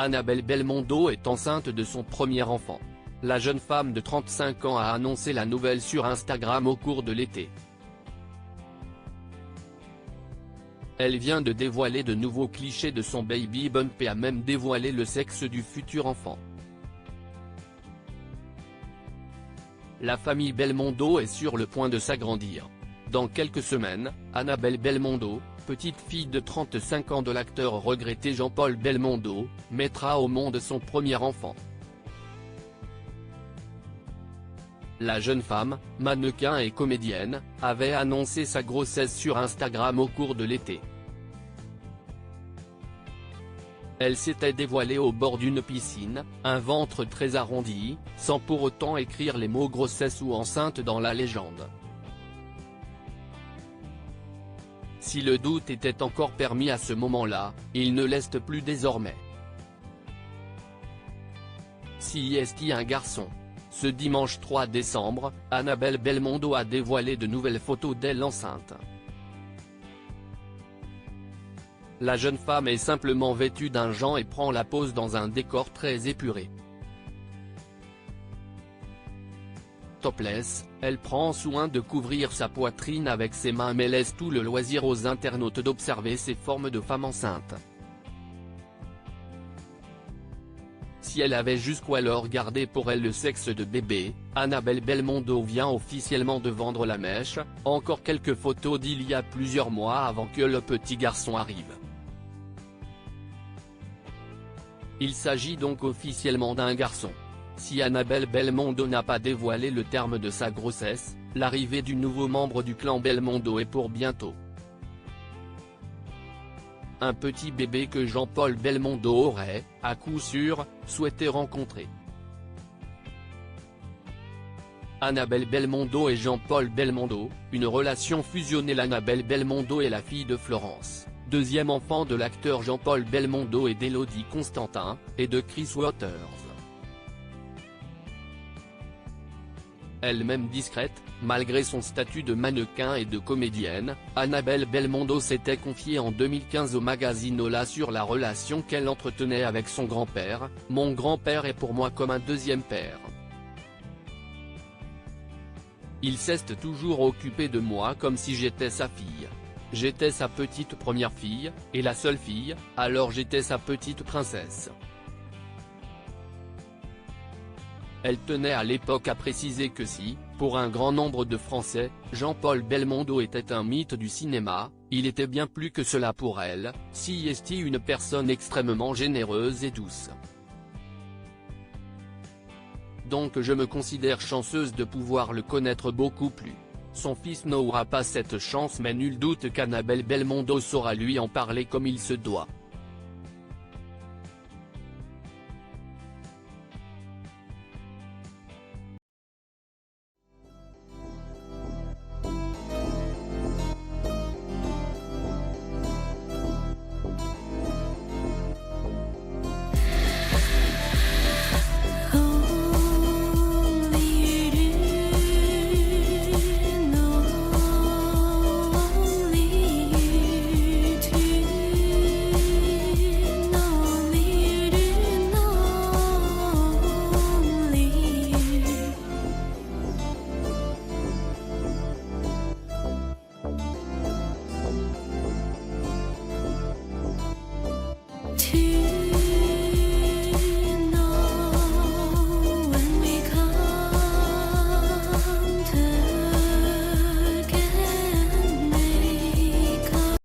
Annabelle Belmondo est enceinte de son premier enfant. La jeune femme de 35 ans a annoncé la nouvelle sur Instagram au cours de l'été. Elle vient de dévoiler de nouveaux clichés de son baby bump et a même dévoilé le sexe du futur enfant. La famille Belmondo est sur le point de s'agrandir. Dans quelques semaines, Annabelle Belmondo, petite fille de 35 ans de l'acteur regretté Jean-Paul Belmondo, mettra au monde son premier enfant. La jeune femme, mannequin et comédienne, avait annoncé sa grossesse sur Instagram au cours de l'été. Elle s'était dévoilée au bord d'une piscine, un ventre très arrondi, sans pour autant écrire les mots grossesse ou enceinte dans la légende. Si le doute était encore permis à ce moment-là, il ne l'est plus désormais. Si est un garçon. Ce dimanche 3 décembre, Annabelle Belmondo a dévoilé de nouvelles photos d'elle enceinte. La jeune femme est simplement vêtue d'un jean et prend la pose dans un décor très épuré. Topless, elle prend soin de couvrir sa poitrine avec ses mains mais laisse tout le loisir aux internautes d'observer ses formes de femme enceinte. Si elle avait jusqu'alors gardé pour elle le sexe de bébé, Annabelle Belmondo vient officiellement de vendre la mèche, encore quelques photos d'il y a plusieurs mois avant que le petit garçon arrive. Il s'agit donc officiellement d'un garçon. Si Annabelle Belmondo n'a pas dévoilé le terme de sa grossesse, l'arrivée du nouveau membre du clan Belmondo est pour bientôt. Un petit bébé que Jean-Paul Belmondo aurait, à coup sûr, souhaité rencontrer. Annabelle Belmondo et Jean-Paul Belmondo, une relation fusionnelle. Annabelle Belmondo est la fille de Florence, deuxième enfant de l'acteur Jean-Paul Belmondo et d'Élodie Constantin, et de Chris Waters. Elle-même discrète, malgré son statut de mannequin et de comédienne, Annabelle Belmondo s'était confiée en 2015 au magazine Hola sur la relation qu'elle entretenait avec son grand-père. « Mon grand-père est pour moi comme un deuxième père. Il s'est toujours occupé de moi comme si j'étais sa fille. J'étais sa petite première fille, et la seule fille, alors j'étais sa petite princesse. » Elle tenait à l'époque à préciser que si, pour un grand nombre de Français, Jean-Paul Belmondo était un mythe du cinéma, il était bien plus que cela pour elle, si est une personne extrêmement généreuse et douce. Donc je me considère chanceuse de pouvoir le connaître beaucoup plus. Son fils n'aura pas cette chance mais nul doute qu'Annabelle Belmondo saura lui en parler comme il se doit.